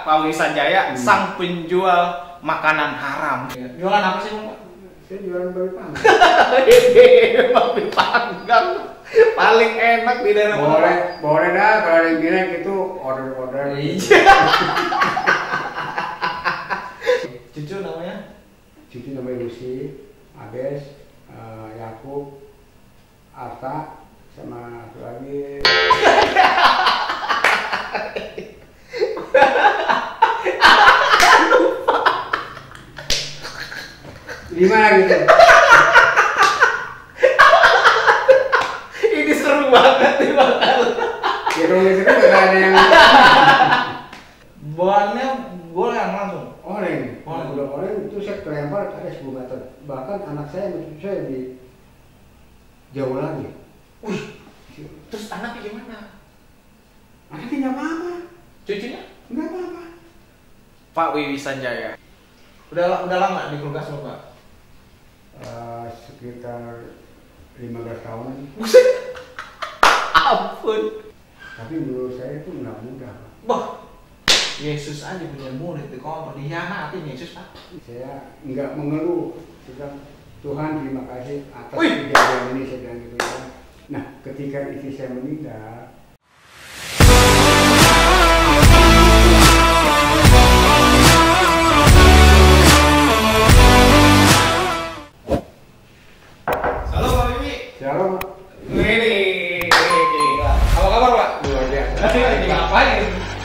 Pawi Sanjaya, sang penjual makanan haram. Jualan apa sih, Bang? Saya jualan babi panggang. Babi panggang paling enak di daerah Boleh, boleh dah kalau ada yang bilang itu order. Cucu namanya? Cucu namanya Lucy, Abes, Yakub, Arta, sama satu lagi. Lima gitu. Ini seru banget nih bakal. Di rumah itu nggak ada yang Bahannya goreng langsung. oleng. Udah oleng itu saya kelempar ada 10 meter. Bahkan anak saya menurut saya di jauh lagi. Wih, terus anaknya gimana? Anaknya nggak apa-apa. Cucunya? Nggak apa-apa. Pak Wiwi Sanjaya. Udah lama di kulkas lo, Pak? Sekitar 15 tahun. Buset. Ampun. Tapi menurut saya itu nggak mudah. Bah, Yesus aja punya murid di kompor, dihianatin Yesus, Pak. Saya nggak mengeluh. Tuhan terima kasih atas Wih. kejadian ini, saya bilang gitu ya. Nah, ketika istri saya meninggal, Halo Pak Wiwi. Shalom. Wih, gila. Apa kabar, Pak? Luar biasa. Lagi ngapain?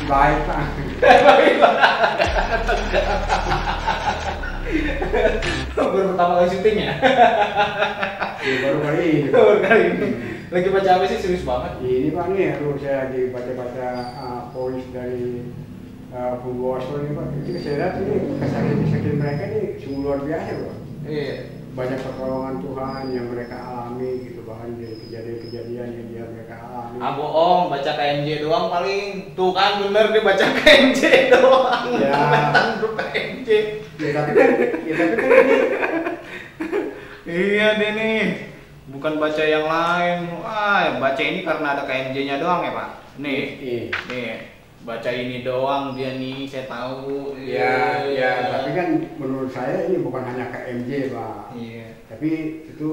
Baik, Pak. Baik, Pak. Baru pertama kali syuting ya? Baru kali ini. Baru kali ini. Lagi baca apa sih? Serius banget. Ini Pak nih, aduh saya lagi baca-baca polis dari Bung Oslo ini Pak. Itu saya lihat ini kesaksian mereka ini sungguh luar biasa Pak. Iya. Banyak pertolongan Tuhan yang mereka alami gitu, bahkan dari kejadian-kejadian yang mereka alami. Ah bohong, baca KMJ doang paling. Tuh kan bener dia baca KMJ doang. Ya. Komentar grup KMJ. Ya tapi kan ini Iya deh nih. Bukan baca yang lain. Wah, baca ini karena ada KMJ-nya doang ya, Pak. Nih. Iya. Nih. Baca ini doang dia nih, saya tahu. Ya, tapi kan menurut saya ini bukan hanya KMJ Pak. Iya. Tapi itu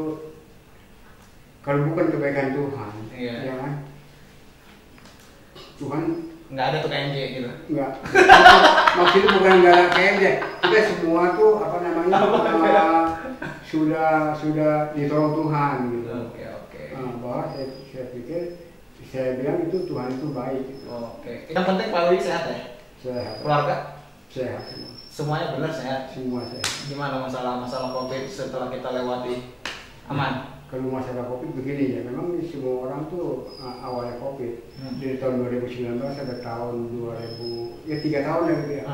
kalau bukan kebaikan Tuhan, Iya. ya kan? Tuhan Nggak ada tuh KMJ gitu. enggak. Maksudnya bukan enggak ada KMJ. Kita semua tuh apa namanya? Sudah ditolong Tuhan gitu. Oke. Bahwa saya pikir saya bilang itu Tuhan itu baik gitu. Oke. Yang penting Pak Wiwi sehat ya? Sehat. Keluarga? Sehat semua. Semuanya benar sehat. Semua sehat. Gimana masalah COVID setelah kita lewati? Aman? Kalau masalah COVID begini ya, memang semua orang tuh awalnya COVID dari tahun 2019 sampai tahun 2000, ya 3 tahun ya gitu ya.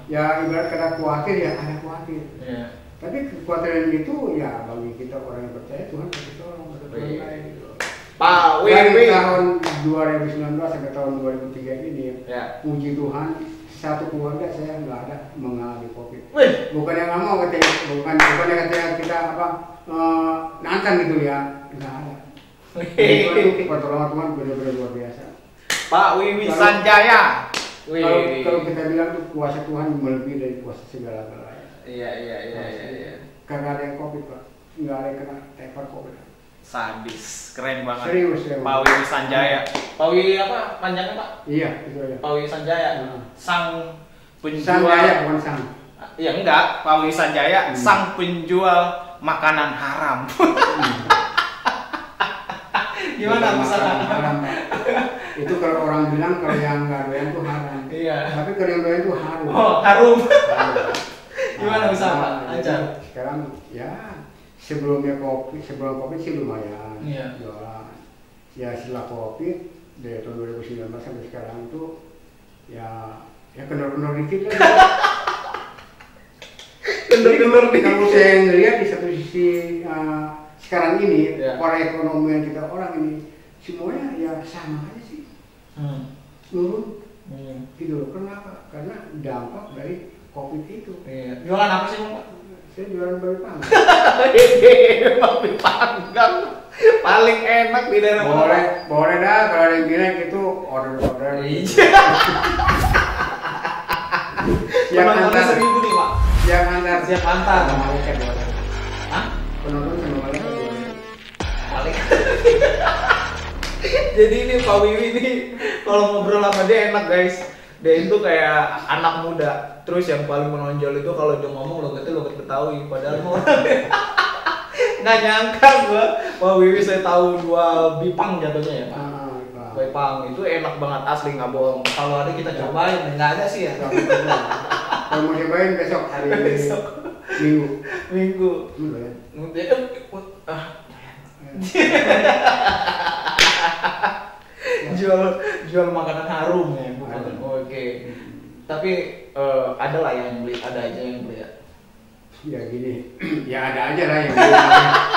Ya ibarat kata khawatir ya, ada khawatir. Iya. Tapi kekhawatiran itu ya bagi kita orang yang percaya Tuhan pasti tolong, Tuhan baik gitu. Pak Dari Wiwi. tahun 2019 sampai tahun 2003 ini, Ya. puji Tuhan, satu keluarga saya nggak ada mengalami COVID. Wih. Bukan yang nggak mau katanya, bukan yang katanya kita apa nantang gitu ya, nggak ada. Itu pertolongan Tuhan benar-benar luar biasa. Pak Wiwi Sanjaya. Kalau kita bilang tuh kuasa Tuhan melebihi dari kuasa segala-galanya. Iya. Karena ada yang COVID Pak, nggak ada yang kena tepar COVID. Sadis, keren banget. Serius ya. Pak Wiwi Sanjaya. Pak Wiwi apa panjangnya, Pak? Iya, itu aja. Pak Wiwi Sanjaya. Sang penjual. Sanjaya bukan sang. Ya enggak, Pak Wiwi Sanjaya sang penjual makanan haram. Gimana misalnya? Haram, Pak. Itu kalau orang bilang kalau yang nggak doyan tuh haram. Iya. Tapi kalau yang doyan tuh harum. Oh, harum. Harum. Gimana bisa, Pak? Ajar. Sekarang ya sebelum COVID sih lumayan Iya. jualan. Ya setelah COVID dari tahun 2019 sampai sekarang itu ya kendor-kendor dikit lah. Kendor-kendor dikit. Kalau saya ngelihat di satu sisi sekarang ini Ya. perekonomian kita orang ini semuanya ya sama aja sih, turun gitu loh. Kenapa? Karena dampak dari COVID itu. Iya. Jualan apa sih, Bang? Saya jualan babi panggang. Babi panggang paling enak di daerah mana? Boleh dah kalau ada yang bilang itu order. Iya. Penontonnya 1000 nih Pak. Siap antar. Siap antar. Sama malaikat boleh. Hah? Penonton sama malaikat boleh. Malaikat. Jadi ini Pak Wiwi nih kalau ngobrol sama dia enak guys. Dia itu kayak anak muda. Terus yang paling menonjol itu kalau dia ngomong logat Betawi. Padahal nggak nyangka gua Pak Wiwi saya tahu dua Bipang jatuhnya ya Pak. Bipang itu enak banget asli nggak bohong. Kalau ada kita cobain, nggak ada sih ya. Kalau mau cobain besok hari Besok. Minggu. Jual makanan harum ya bukan. Oke. Tapi ada lah yang beli, ada aja yang beli ya. Ya gini, ya ada aja lah yang beli.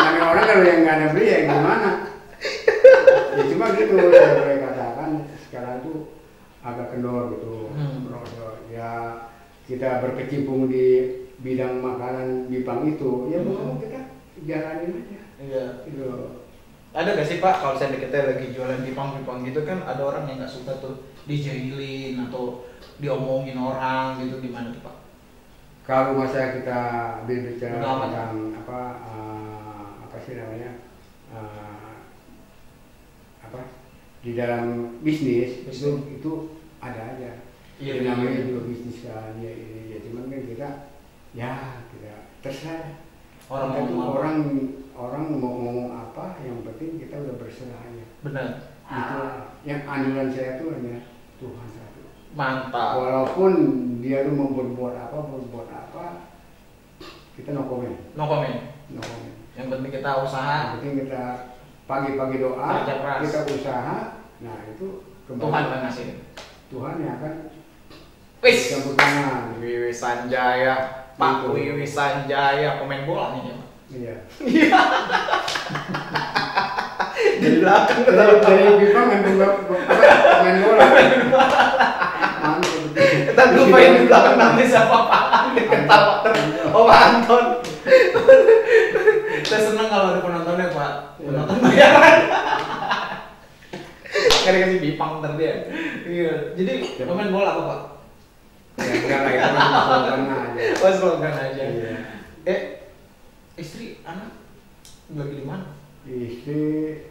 Namanya orang kalau yang nggak ada beli ya gimana? Ya cuma gitu saya boleh katakan sekarang tuh agak kendor gitu. Ya kita berkecimpung di bidang makanan Bipang itu, ya mau kita jalanin aja. Iya. Gitu. Ada gak sih Pak, kalau saya kita lagi jualan Bipang gitu kan ada orang yang nggak suka tuh dijailin atau diomongin orang gitu, gimana tuh Pak? Kalau masa kita berbicara Pengalaman. tentang apa sih namanya di dalam bisnis itu ada aja. Iya, namanya iya. juga bisnis kan ya ini ya cuman kan kita terserah Orang itu mau ngomong orang mau ngomong apa yang penting kita udah berserah aja. benar. Itu yang anjuran saya tuh hanya Tuhan satu. Mantap. Walaupun dia tuh mau berbuat apa kita no comment. No comment. Yang penting kita usaha. Yang penting kita pagi-pagi doa, Kerja keras. kita usaha. Nah itu Tuhan akan ngasih. Tuhan yang akan Wis. campur tangan. Wiwi Sanjaya, Pak Gitu. Wiwi Sanjaya pemain bola nih ya Pak. Iya. Di belakang Dari Bipang main bola. kita lupain di belakang namanya siapa Pak. Ketawa terus. Oh Anton. Saya senang kalau ada penontonnya Pak. Penonton bayaran. Karena kasih Bipang ntar dia. Iya. Jadi pemain bola apa Pak? Ya enggak lah itu cuma slogan aja. Oh slogan aja. Iya. Istri, anak lagi di mana? Istri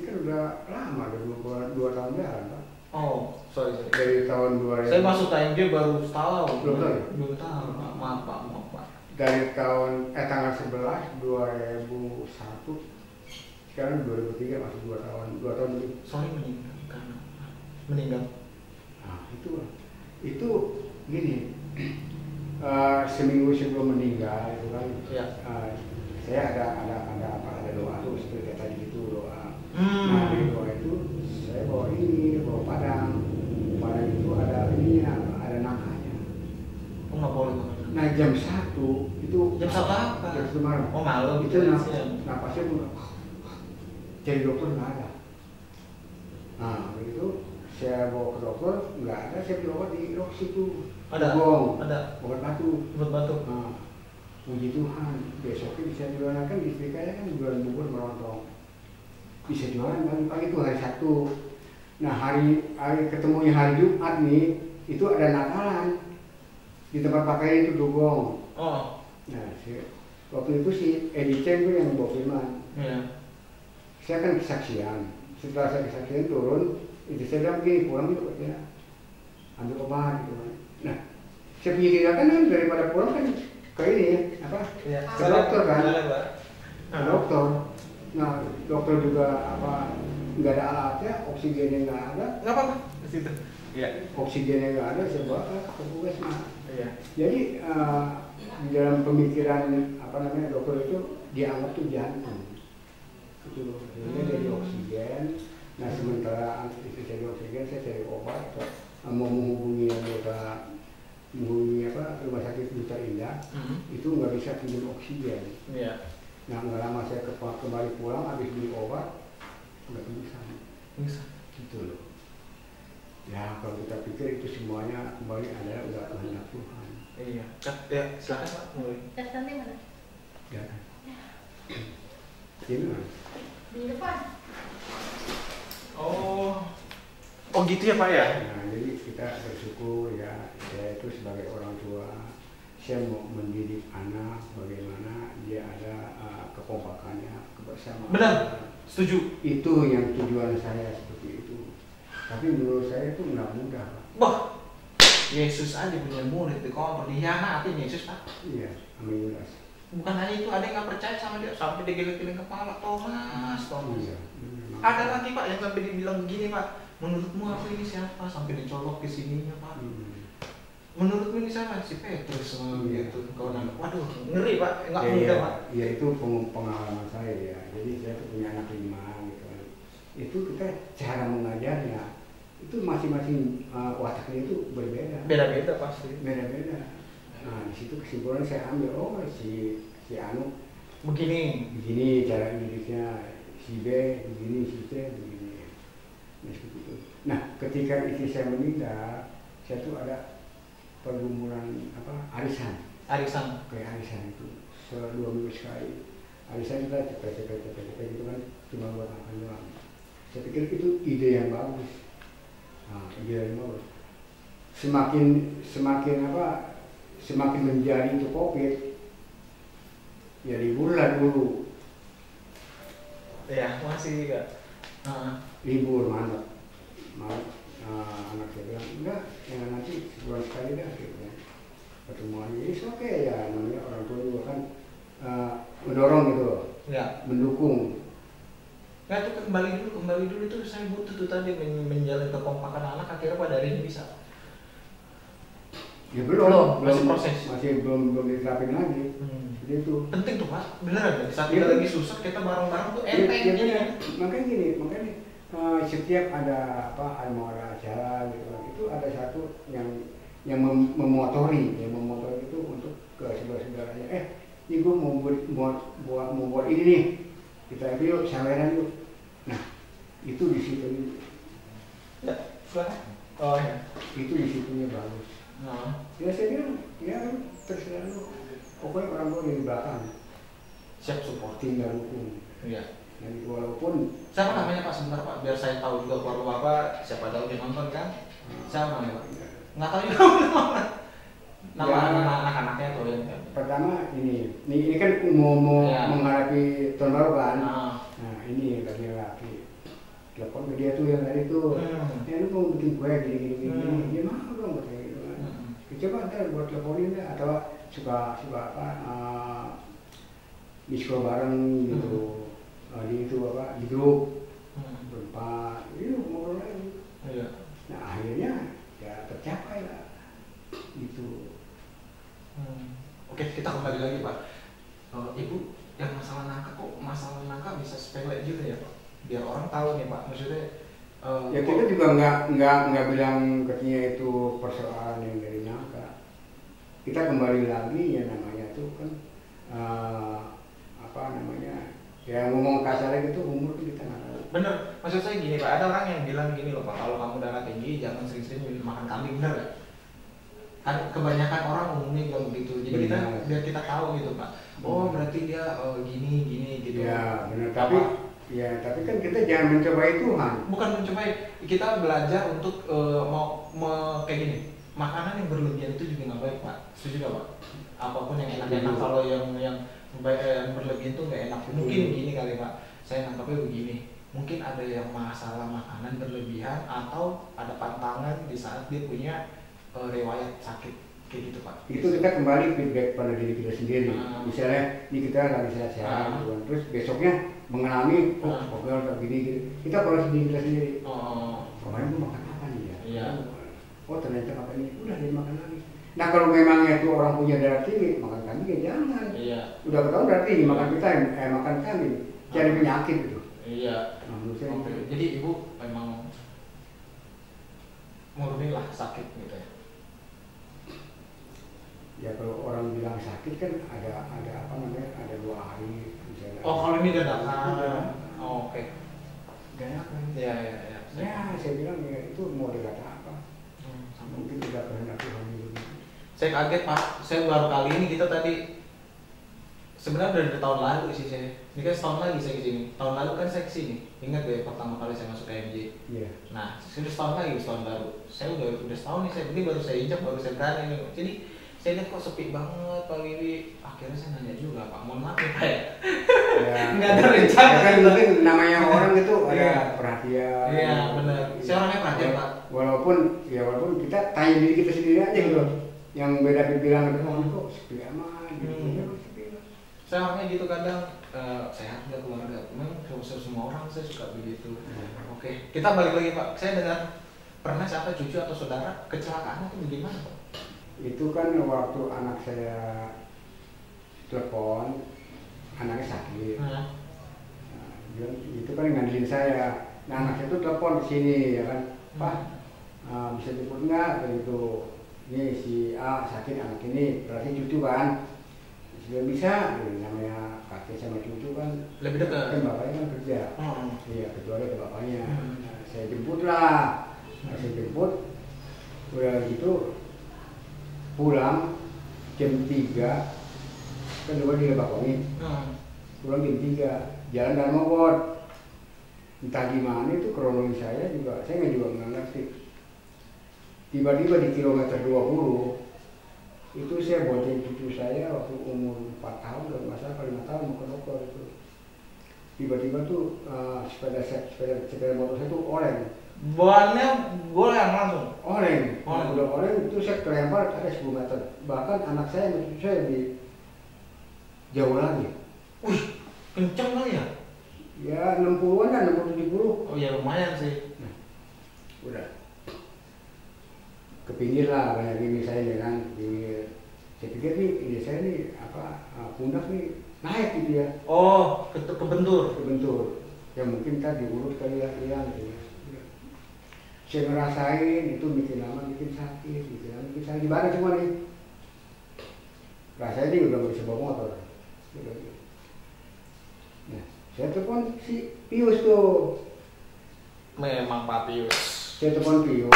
kan udah lama, udah 2 tahun jalan Pak. Oh, sorry. Dari tahun 2000. Saya masuk TMJ baru setahun. Belum tahu ya? Belum tahu. Maaf Pak. Dari tanggal 11 2001 sekarang 2003 masuk 2 tahun lebih. Sorry meninggal karena meninggal. Nah itu gini. Seminggu sebelum meninggal itu kan Ya. saya ada doa tuh seperti tadi itu doa. Hmm. Nah di doa itu saya bawa padang itu ada ada nangkanya. Oh nggak boleh Pak. Nah jam 1 itu Jam 1 apa? Jam 1 malam. Oh malam. Itu napasnya udah cari dokter nggak ada. Nah begitu saya bawa ke dokter nggak ada, saya beli obat di Roxy itu. Ada. Ada. Obat batu. Obat batu. Nah, puji Tuhan, besoknya bisa jualan kan istri saya kan jualan bubur melontong. Bisa jualan pagi-pagi itu hari Sabtu. Nah hari ketemunya hari Jumat nih, itu ada Natalan di tempat pakaian itu Dugong. Oh. Nah waktu itu si Edi Chen tuh yang bawa firman. Iya. Saya kan kesaksian. Setelah saya kesaksian turun, itu saya bilang begini, pulang gitu ya, ambil obat gitu. Nah, saya pikirkan kan daripada pulang kan ke ini apa? Iya. Ke dokter kan? Ke dokter. Nah, dokter juga nggak ada alatnya, oksigennya nggak ada. Nggak apa-apa. Di situ. Iya. Oksigennya nggak ada, saya bawa ke puskesmas. Iya. Jadi di dalam pemikiran dokter itu dianggap tuh jantung. Itu jadi oksigen. Nah sementara itu cari oksigen, saya cari obat, mau menghubungi rumah sakit Duta Indah, itu nggak bisa pinjam oksigen. Iya. Nah nggak lama saya kembali pulang, habis beli obat, nggak bisa. Gitu loh. Ya kalau kita pikir itu semuanya kembali adalah udah kehendak Tuhan. Iya. Ya silakan Pak mulai. Tes nanti mana? Ya. Ini Di depan. Oh. Oh gitu ya Pak ya? Nah, jadi kita bersyukur ya, saya itu sebagai orang tua, saya mau mendidik anak bagaimana dia ada kekompakannya, kebersamaan. Benar, setuju. Itu yang tujuan saya seperti itu. Tapi menurut saya itu nggak mudah, Pak. Wah, Yesus aja punya murid di kompor, dihianatin Yesus Pak. Iya, amin Yudas. Bukan hanya itu, ada yang nggak percaya sama dia sampai digiling-giling kepala. Thomas. Iya. Ada lagi Pak yang sampai dibilang begini Pak, menurutmu aku ini siapa? Sampai dicolok ke sininya Pak. Menurutmu ini siapa? Si Petrus gitu. Kau nangkep. Waduh, ngeri Pak. Enggak mudah Pak. Iya, itu pengalaman saya ya. Jadi saya tuh punya anak 5 gitu. Itu kita cara mengajarnya itu masing-masing wataknya itu berbeda. Beda-beda pasti. Beda-beda. Nah, di situ kesimpulan saya ambil, oh si Anu begini cara didiknya, si B begini, si C begini. Nah, seperti itu. Nah, ketika istri saya meninggal, saya tuh ada pergumulan arisan kayak arisan itu 2 minggu sekali. Arisan kita cepet gitu kan, cuma buat makan doang. Saya pikir itu ide yang bagus. Nah, ide yang bagus. Semakin menjadi itu COVID, ya liburlah dulu. Ya masih juga. Libur mantap. Anak saya bilang enggak, yang nanti sebulan sekali dah gitu kan. Pertemuan ini oke ya, namanya orang tua juga kan mendorong gitu loh. Ya. Mendukung. Nah itu kembali dulu itu saya butuh tuh tadi menjalin kekompakan anak, akhirnya pada hari ini bisa. Ya belum masih proses. Masih belum diterapin lagi. Jadi itu penting tuh Pak, beneran. Saat kita lagi susah kita bareng-bareng tuh enteng. Ya, makanya setiap ada mau ada acara gitu kan, itu ada satu yang memotori itu untuk ke saudara-saudaranya. Ini gue mau buat ini nih, kita yuk saweran yuk. Nah itu di situ. Ya, oh ya. Itu di situnya bagus. Ya saya bilang ya terserah lu. Pokoknya orang tua di belakang. Siap support. Tinggal dukung. Iya. Jadi walaupun siapa namanya Pak sebentar Pak, biar saya tahu juga keluarga Bapak, siapa tahu dia nonton kan? Siapa namanya Pak? Nggak tahu juga nama anak-anaknya atau yang kan? Pertama ini kan mau menghadapi tahun baru kan? Nah ini laki-laki telepon ke dia tuh yang tadi tuh, lu mau bikin kue gini, dia mau dong katanya gitu kan. Coba ntar buat teleponin deh, atau suka diskor bareng gitu. Di itu di grup berempat, ngobrol lagi. Iya. Nah akhirnya ya tercapai lah gitu. Oke, kita kembali lagi Pak. Ibu yang masalah nangka bisa sepele juga ya Pak? Biar orang tahu nih Pak, maksudnya. Ya kita juga nggak bilang katanya itu persoalan yang dari nangka. Kita kembali lagi ya namanya tuh kan ya ngomong kasarnya gitu, umur tuh kita nggak tahu. Bener, maksud saya gini Pak, ada orang yang bilang gini loh Pak, kalau kamu darah tinggi jangan sering-sering makan kambing, bener gak? Kan kebanyakan orang umumnya bilang begitu, jadi biar kita tahu gitu Pak. Oh berarti dia gini gitu. Ya benar, tapi kan kita jangan mencobai Tuhan. Bukan mencobai, kita belajar untuk kayak gini. Makanan yang berlebihan itu juga nggak baik Pak, setuju gak Pak? Apapun yang enak-enak, kalau yang berlebihan itu nggak enak. Mungkin begini kali Pak, saya nangkapnya begini. Mungkin ada yang masalah makanan berlebihan atau ada pantangan di saat dia punya riwayat sakit kayak gitu Pak. Itu kita kembali feedback pada diri kita sendiri. Misalnya ini kita lagi sehat-sehat, terus besoknya mengalami pokoknya kayak gini, kita perlu diri kita sendiri. Kemarin gua makan apa nih ya? Iya. Oh ternyata makan ini, udah dia makan lagi. Nah kalau memangnya itu orang punya darah tinggi, makan kambing ya jangan. Iya. Udah ketahuan darah tinggi, makan makan kambing, cari penyakit itu. Iya. Jadi ibu memang murni lah sakit gitu ya. Ya kalau orang bilang sakit kan ada ada 2 hari misalnya. Oh kalau ini dadakan. Oh, oke. Dadakan. Iya. Ya saya bilang ya itu mau dikata apa? Mungkin tidak kehendak Tuhan. Saya kaget Pak, saya baru kali ini kita tadi sebenarnya udah dari tahun lalu sih saya. Ini kan setahun lagi saya kesini. Tahun lalu kan saya kesini. Ingat ya pertama kali saya masuk KMJ. Iya. Nah, sudah setahun lagi, setahun baru. Saya udah setahun nih saya. Ini baru saya injak, baru saya berani nih. Jadi saya lihat kok sepi banget Pak Wiwi. Akhirnya saya nanya juga, Pak, mohon maaf ya Pak ya. Nggak ada rencana. Ya kan mungkin namanya orang itu ada Iya. perhatian. Iya benar. Saya orangnya perhatian Pak. Walaupun kita tanya diri kita sendiri aja gitu. Yang beda bilang itu kok sepi amat. Gitu. Ya, sepi lah. Saya orangnya gitu kadang sehat nggak keluarga. Memang semua orang saya suka begitu. Oke, kita balik lagi Pak. Saya dengar pernah siapa cucu atau saudara kecelakaan itu bagaimana Pak? Itu kan waktu anak saya telepon, anaknya sakit. Nah, itu kan ngandelin saya. Nah, anak saya itu telepon ke sini ya kan, Pak, bisa jemput nggak? Gitu. Ini si A sakit anak ini, berarti cucu kan? Sudah bisa, namanya kakek sama cucu kan lebih dekat. Kan bapaknya kan kerja. Iya, kecuali ke bapaknya. Nah, saya jemput lah. Nah, saya jemput, udah gitu pulang jam 3 kan dulu di Lebak Wangi. Pulang jam 3 jalan dan mogot. Entah gimana itu kronologi saya juga, saya nggak ngerti. Tiba-tiba di kilometer 20 itu saya bonceng cucu saya waktu umur 4 tahun dan masa 5 tahun mau ke dokter itu. Tiba-tiba tuh sepeda motor saya tuh oleng. Bannya goyang langsung. Oleng. Udah oleng itu saya kelempar ada 10 meter. Bahkan anak saya dan cucu saya lebih jauh lagi. Wih, kenceng kali ya? Ya 60-an kan, 60-70. Oh ya lumayan sih. Nah, udah. Kepinggir lah banyak gini saya dengan pinggir. Saya pikir nih ini saya nih pundak nih naik gitu ya. Oh, kebentur. Ya mungkin tadi diurut kali ya gitu. Saya ngerasain itu bikin lama bikin sakit di badan semua nih. Rasanya ini udah nggak bisa bawa motor. Nah, saya telepon si Pius tuh. Memang Pak Pius. Saya telepon Pius.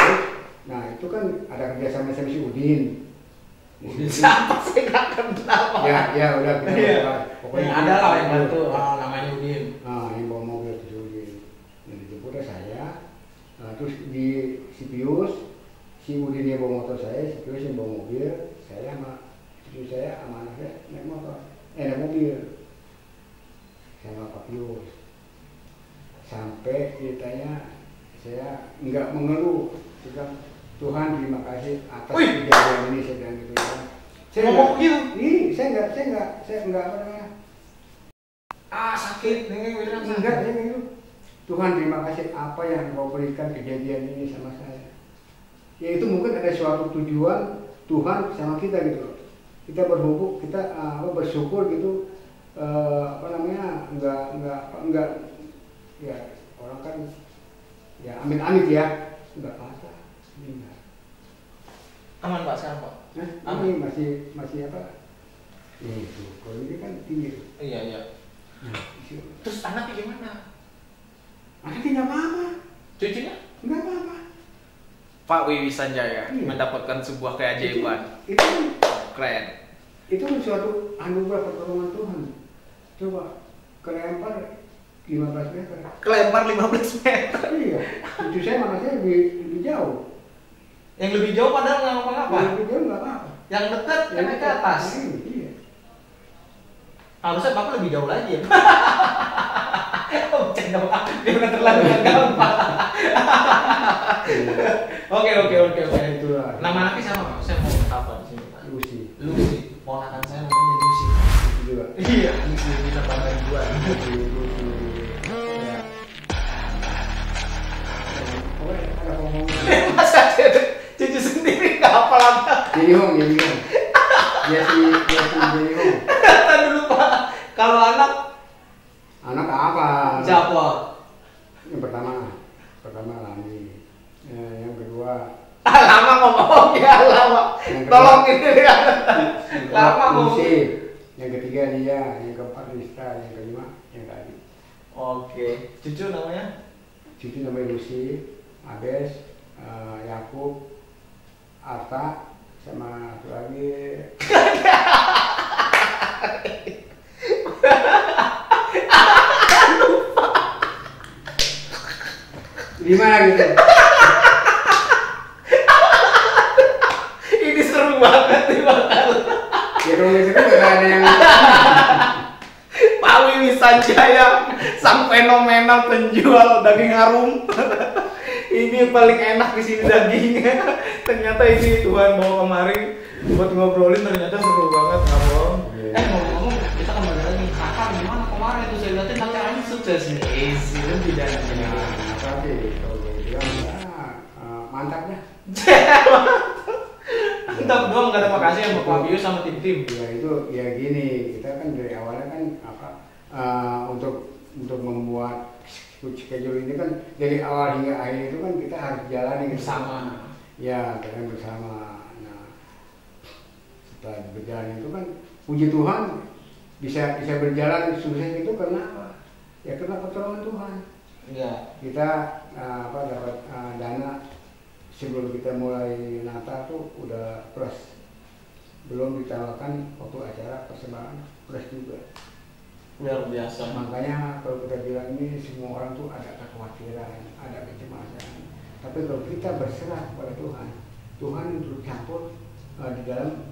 Nah itu kan ada kerjasama sama si Udin. Siapa sih nggak kenal Pak? Ya udah kita pokoknya ada lah yang bantu. Namanya Udin. Yang bawa mobil itu si Udin. Yang dijemputnya saya. Terus di si Pius, si Udin yang bawa motor saya, si Pius yang bawa mobil, saya sama cucu saya sama anaknya naik motor, naik mobil. Saya sama Pak Pius. Sampai ditanya saya nggak mengeluh, juga Tuhan terima kasih atas kejadian ini saya bilang gitu ya. Saya ngomong gitu? Saya enggak apa namanya. Sakit, enggak, saya gitu. Tuhan terima kasih apa yang kau berikan kejadian ini sama saya. Ya itu mungkin ada suatu tujuan Tuhan sama kita gitu. Kita berhubung, kita bersyukur gitu. Enggak ya orang kan ya amit-amit ya enggak apa-apa. Aman Pak sekarang Pak? Ini masih apa? Itu, kalau ini kan tinggi. Iya. Terus anaknya gimana? Anaknya nggak apa-apa. Cucunya? Nggak apa-apa. Pak Wiwi Sanjaya mendapatkan sebuah keajaiban. Itu keren. Itu suatu anugerah pertolongan Tuhan. Coba kelempar 15 meter. Kelempar 15 meter? Iya. Cucu saya mana saya lebih jauh. Yang lebih jauh padahal nggak apa-apa. Yang lebih jauh nggak apa-apa. Yang dekat kan ke atas. Iya. Harusnya Bapak lebih jauh lagi ya. Bercanda Pak. Dia udah terlalu gampang. Oke. Itulah. Nama anaknya siapa Pak? Saya mau apa di sini Pak? Lucy. Ponakan saya namanya Lucy. Juga. Iya, Lucy kita tambah dua. Masa cucu sendiri nggak hafal apa? Jadi Hong. Dia si Jadi Hong. Kata dulu Pak, kalau anak apa? siapa? Yang pertama Lani. Yang kedua Lama ngomong ya lama. Tolong ini ya. Lama ngomong. Yang ketiga dia, yang keempat Lista, yang kelima yang tadi. Oke, cucu namanya? Cucu namanya Lucy, Abes, Yakub, Arta, sama satu lagi. Gimana gitu? Ini seru banget nih bakal. Ya kalau misalnya nggak ada yang Pak Wiwi Sanjaya, sang fenomenal penjual daging harum. Ini paling enak di sini dagingnya. Ternyata ini Tuhan bawa kemari buat ngobrolin, ternyata seru banget, nggak bohong. Ngomong-ngomong, kita kembali lagi. Kakak gimana kemarin tuh saya lihatin acaranya sukses nih. Easy dan tidak tapi kalau gue bilang mantap dah. Mantap doang, gak ada makasih sama Pak Bius sama tim-tim. Ya itu ya gini, kita kan dari awalnya kan apa untuk membuat schedule ini kan dari awal hingga akhir itu kan kita harus jalani bersama. Ya, kita bersama. Nah, setelah berjalan itu kan puji Tuhan bisa berjalan sukses itu karena apa? Ya karena pertolongan Tuhan. Ya. Kita dapat dana sebelum kita mulai Natal tuh udah plus, belum ditambahkan waktu acara persembahan plus juga. Luar biasa. Makanya kalau kita bilang ini semua orang tuh ada kekhawatiran, ada kecemasan. Tapi kalau kita berserah kepada Tuhan, Tuhan untuk campur di dalam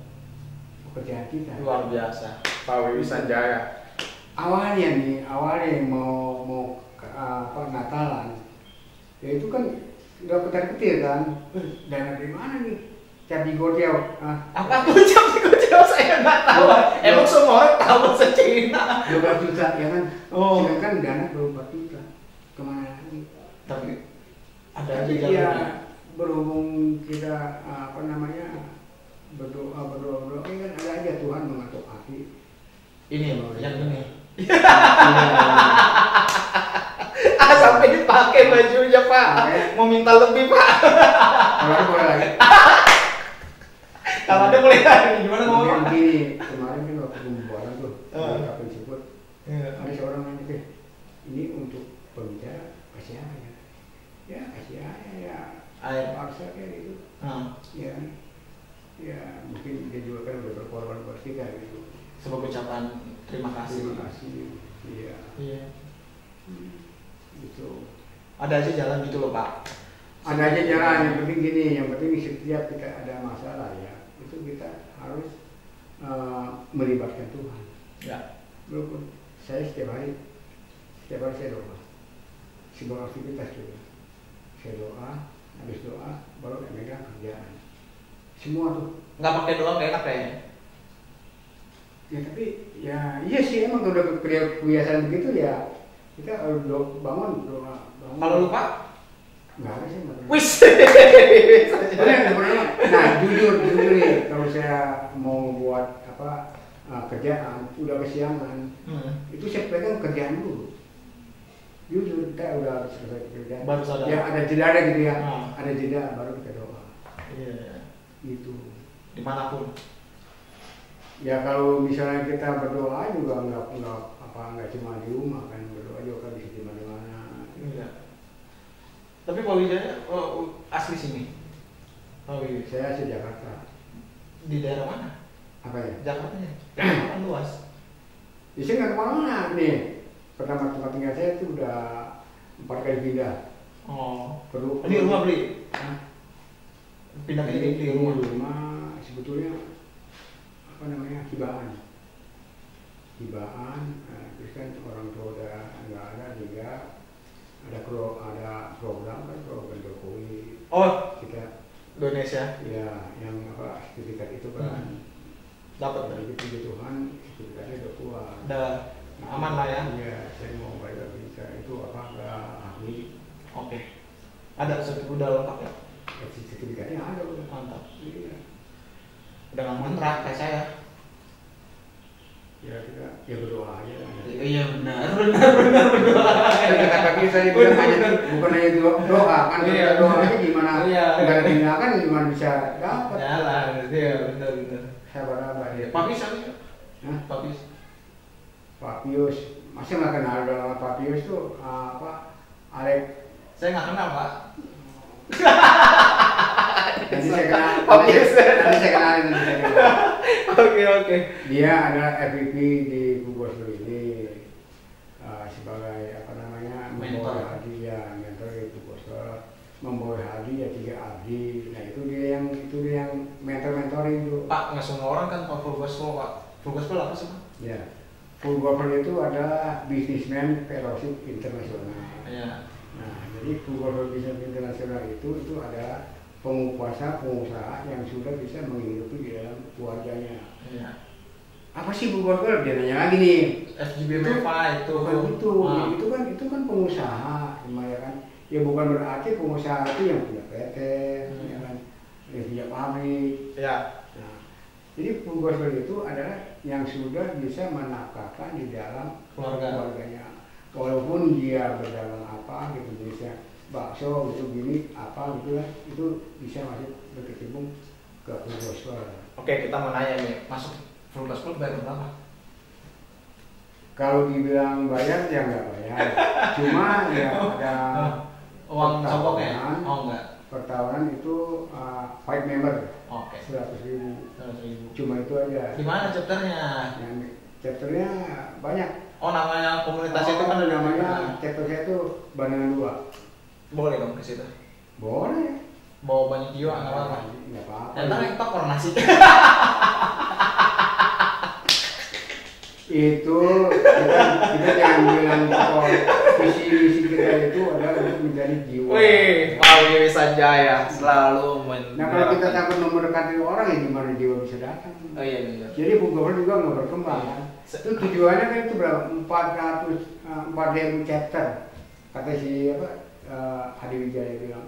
pekerjaan kita. Luar biasa. Pak Wiwi Sanjaya. Awalnya mau Natalan, ya itu kan udah petir kan, dana dari mana nih? Cabi Gojel. Apa tuh Cabi Gojel? Saya nggak tahu. Emang semua orang tahu bahasa Cina. 12 juta ya kan? Oh. Sedangkan dana 24 juta. Kemana lagi? Tapi ada aja Tapi jalannya. ya berhubung kita berdoa kan ada aja Tuhan mengatur hati. Ini yang ini. Iya. Sampai dipakai bajunya Pak. Mau minta lebih Pak. Kalau ada boleh lagi. Kalau ada boleh lagi. Gimana ngomong? Gini, kemarin kan waktu pembubaran tuh, kapan sebut, ada seorang nanya deh, ini untuk pembicara kasih apa ya? Ya kasih aja ya. Air. Paksa kayak gitu. Ya mungkin dia juga kan udah berkorban buat kita gitu. Sebagai ucapan terima kasih. Terima kasih. Iya. Gitu. Ada aja jalan gitu loh Pak. Ada aja jalan, yang penting gini, yang penting setiap kita ada masalah ya, itu kita harus melibatkan Tuhan. Ya. Walaupun saya setiap hari saya doa. Sebuah aktivitas juga. Saya doa, habis doa baru megang kerjaan. Semua tuh. Nggak pakai doang kayak enak kayaknya. Ya tapi ya iya sih emang udah kebiasaan begitu ya. Kita harus bangun doa. Kalau lupa? Nggak ada sih. Wis. Nah jujur nih, kalau saya mau buat kerjaan udah kesiangan, itu saya pegang kerjaan dulu. Jujur kita udah selesai kerjaan. Baru sadar. Ya ada jeda gitu ya, ada jeda baru kita doa. Iya. Gitu. Dimanapun. Ya kalau misalnya kita berdoa juga nggak cuma di rumah kan, berdoa juga kan bisa di mana-mana. Iya. Tapi Pak Wijaya asli sini. Pak Wijaya. Saya asli Jakarta. Di daerah mana? Apa ya? Jakartanya. Jakarta luas. Di sini nggak kemana-mana nih. Pertama tempat tinggal saya itu udah 4 kali pindah. Oh. Perlu. Ini rumah beli. Pindah ke ini rumah. Rumah sebetulnya hibaan. Terus kan orang tua udah nggak ada juga. Ada program kan, program Jokowi. Oh, Kita Indonesia. ya yang sertifikat itu kan. Dapat. Jadi puji Tuhan sertifikatnya udah keluar. Udah aman lah ya. Iya, saya mau balik lagi itu ke ahli. Oke. Ada sertifikat udah lengkap ya? Sertifikatnya ada udah. Mantap. Iya. Udah nggak ngontrak kayak saya. Ya kita berdoa aja lah. Iya benar berdoa. Tapi saya bilang bukan hanya doa kan, kita doa aja gimana? Iya. Nggak ada tindakan gimana bisa dapat? Jalan, iya benar. Sabar ya. Papis apa sih? Hah? Papis. Pak Pius, masa nggak kenal dengan Pak Pius tuh Alek? Saya nggak kenal Pak. Nanti saya kenal. Pak Pius. Nanti saya kenalin. Oke. Dia adalah MVP di Bogor ini sebagai mentor Mentor. dia mentor di Bogor. Aldi ya 3 Aldi. Nah itu dia yang mentoring itu. Pak, nggak semua orang kan Pak full gospel Pak. Full gospel apa sih Pak? Ya, full gospel itu adalah businessman fellowship internasional. Iya. Nah jadi full gospel business internasional itu adalah pengusaha yang sudah bisa menghidupi di dalam keluarganya. Iya. Apa sih full gospel? Dia nanya lagi nih. FGBMFA itu. Bukan itu kan pengusaha, ya kan? Ya bukan berarti pengusaha itu yang punya PT, ya kan? Yang punya pabrik. Ya. Nah, jadi full gospel itu adalah yang sudah bisa menafkahkan di dalam keluarganya. Walaupun dia berdagang apa gitu, bisa bakso gitu gini apa gitu ya, itu bisa masuk berkecimpung ke full gospel. Oke, kita mau nanya nih, masuk full gospel bayar berapa? Kalau dibilang bayar ya nggak bayar, cuma ya ada uang sokoknya? Oh enggak. Per tahunan itu 5 member. Oke. 100.000. 100.000. Cuma itu aja. Di mana chapternya? Yang chapternya banyak. Oh, namanya komunitas itu kan ada namanya chapternya itu Banana 2. Boleh dong ke situ. Boleh. Bawa banyak jiwa nggak apa-apa. Nggak apa-apa. Ntar kita koronasi. Itu kita jangan bilang kalau visi kita itu adalah untuk menjadi jiwa. Wih, Pak Wiwi Sanjaya selalu Nah kalau kita takut memberkati orang ya gimana jiwa bisa datang? Oh iya benar. Jadi full gospel juga nggak berkembang kan? Itu tujuannya kan itu berapa? 400.000 chapter kata si Hadi Wijaya bilang.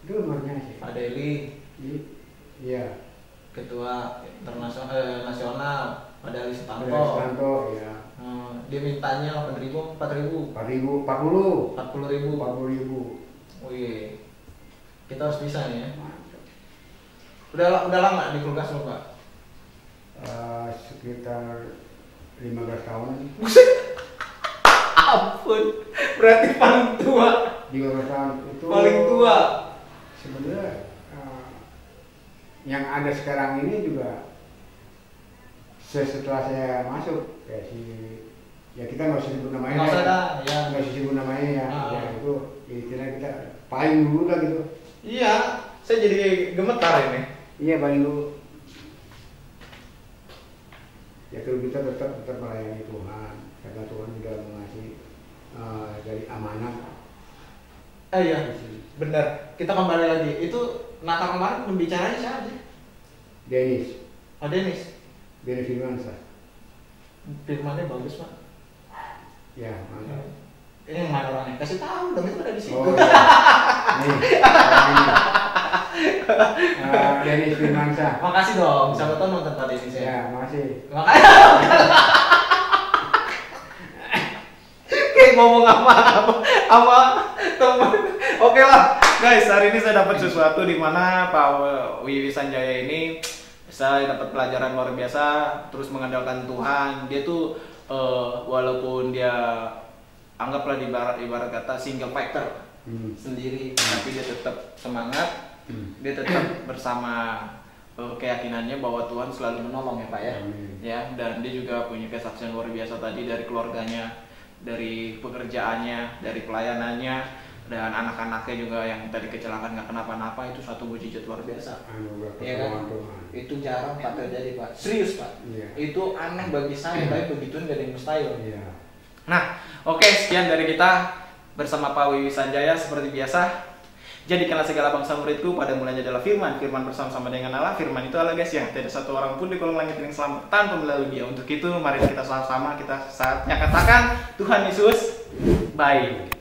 Itu lumayan sih. Pak Deli. Iya. Ketua internasional nasional Pak Deli Stanto, Sutanto. ya. Dia mintanya 8.000, 4.000. 40.000. 40.000. Wih. Kita harus bisa nih ya. Udah lama di kulkas lo Pak? Sekitar 15 tahun. Ampun, berarti paling tua. 15 tahun itu Paling tua. Sebenarnya yang ada sekarang ini juga setelah saya masuk kayak ya kita nggak usah sebut namanya. Nggak usah ya. Nggak usah sebut namanya ya. Ya itu istilah kita paling dulu lah gitu. Iya, saya jadi gemetar ini. Iya paling dulu. Ya kalau kita tetap melayani Tuhan karena Tuhan sudah mengasih dari amanat. Iya, benar. Kita kembali lagi. Itu Natal kemarin pembicaranya siapa sih? Dennis. Oh Dennis. Dennis Firmansyah. Firmannya bagus Pak. Ya mantap. Ini yang mana orangnya? Kasih tahu dong, itu ada di situ. Oh, iya. Nih, Dennis Firmansyah. Makasih dong, siapa tahu nonton tadi ini saya. Ya, makasih. Makanya kayak ngomong sama teman. Oke lah, guys, hari ini saya dapat sesuatu di mana Pak Wiwi Sanjaya ini saya dapat pelajaran luar biasa, terus mengandalkan Tuhan. Dia tuh walaupun dia anggaplah di ibarat kata single factor sendiri, tapi dia tetap semangat. Dia tetap bersama keyakinannya bahwa Tuhan selalu menolong ya Pak ya. Ya, dan dia juga punya kesaksian luar biasa tadi dari keluarganya, dari pekerjaannya, dari pelayanannya, dan anak-anaknya juga yang tadi kecelakaan nggak kenapa-napa. Itu satu mujizat luar biasa. Iya kan? Itu jarang Pak terjadi Pak. Serius Pak. Itu aneh bagi saya, tapi begitu nggak ada yang mustahil. Nah, oke, sekian dari kita bersama Pak Wiwi Sanjaya seperti biasa. Jadikanlah segala bangsa muridku, pada mulanya adalah firman bersama-sama dengan Allah. Firman itu Allah guys, yang tidak satu orang pun di kolong langit yang selamat tanpa melalui dia. Untuk itu mari kita sama-sama kita saatnya katakan Tuhan Yesus baik.